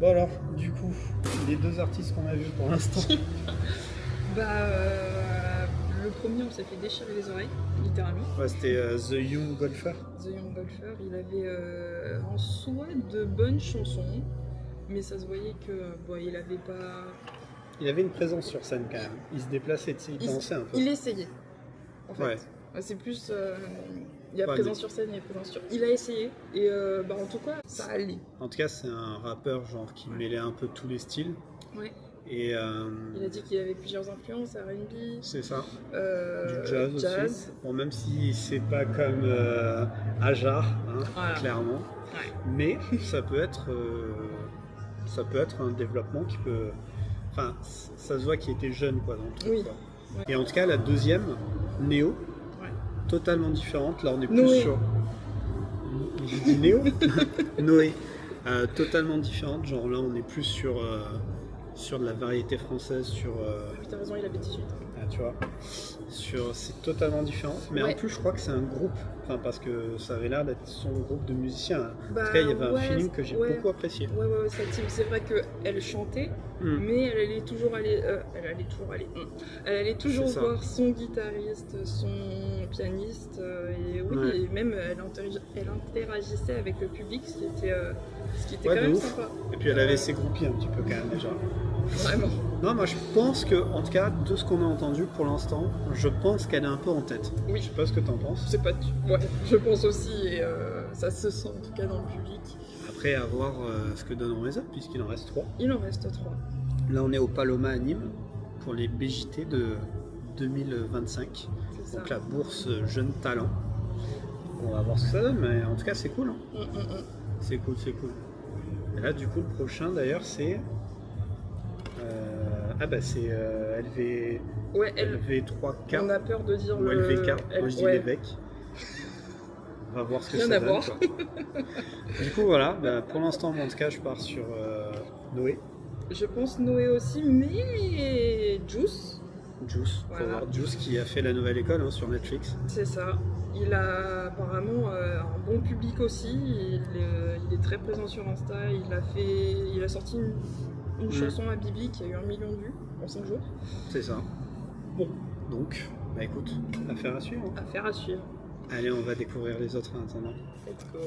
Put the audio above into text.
Bon alors, du coup, les deux artistes qu'on a vus pour l'instant. Le premier, on s'est fait déchirer les oreilles, littéralement. Ouais, c'était The Young Golfer. The Young Golfer, il avait en soi de bonnes chansons, mais ça se voyait que il avait pas. Il avait une présence sur scène quand même. Il se déplaçait, tu sais, il dansait un peu. Il essayait, en fait. Ouais. C'est plus. Il y a présence sur scène, il y a présence sur. Il a essayé, et en tout cas, ça allait. En tout cas, c'est un rappeur genre qui mêlait un peu tous les styles. Ouais. Et il a dit qu'il avait plusieurs influences, R&B. C'est ça. Du jazz aussi. Bon, même si c'est pas comme Ajar, hein, voilà. Clairement. Ouais. Mais ça peut être un développement qui peut. Enfin, ça se voit qu'il était jeune quoi dans le truc. Oui. Quoi. Ouais. Et en tout cas, la deuxième, Néo, totalement différente. Là, on est plus Noé. sur. J'ai dit Néo Noé. Totalement différente. Genre là, on est plus sur de la variété française. Oui, t'as raison, il avait 18 ans. Tu vois, c'est totalement différent. Mais en plus, je crois que c'est un groupe. Enfin, parce que ça avait l'air d'être son groupe de musiciens. En tout cas, il y avait un feeling que j'ai beaucoup apprécié. Ouais, cette team, c'est vrai qu'elle chantait, mais elle allait toujours voir son guitariste, son pianiste, et même elle interagissait avec le public, ce qui était quand même sympa. Et puis elle avait ses groupies un petit peu quand même déjà. Vraiment. Non, moi je pense que, en tout cas, de ce qu'on a entendu pour l'instant, je pense qu'elle est un peu en tête. Oui. Je sais pas ce que t'en penses. C'est pas. Ouais, je pense aussi, et ça se sent en tout cas dans le public. Après, à voir ce que donneront les autres, puisqu'il en reste 3. Il en reste 3. Là, on est au Paloma à Nîmes pour les BJT de 2025. C'est donc ça. la bourse Jeunes Talents. On va voir ce que ça donne, mais en tout cas, c'est cool. Hein. C'est cool. Et là, du coup, le prochain d'ailleurs, c'est. C'est LV... Ouais, LV3K. On a peur de dire ou le... LVK, moi je dis l'évêque. On va voir ce que ça donne. Quoi. Du coup, voilà, pour l'instant, en tout cas, je pars sur Noé. Je pense Noé aussi, mais Juice. Faut voir Juice qui a fait la nouvelle école sur Netflix. C'est ça. Il a apparemment un bon public aussi. Il est très présent sur Insta. Il a sorti une chanson à Bibi qui a eu 1 million de vues en 5 jours. C'est ça. Bon, donc, écoute, affaire à suivre. Affaire à suivre. Allez, on va découvrir les autres en attendant. Let's go.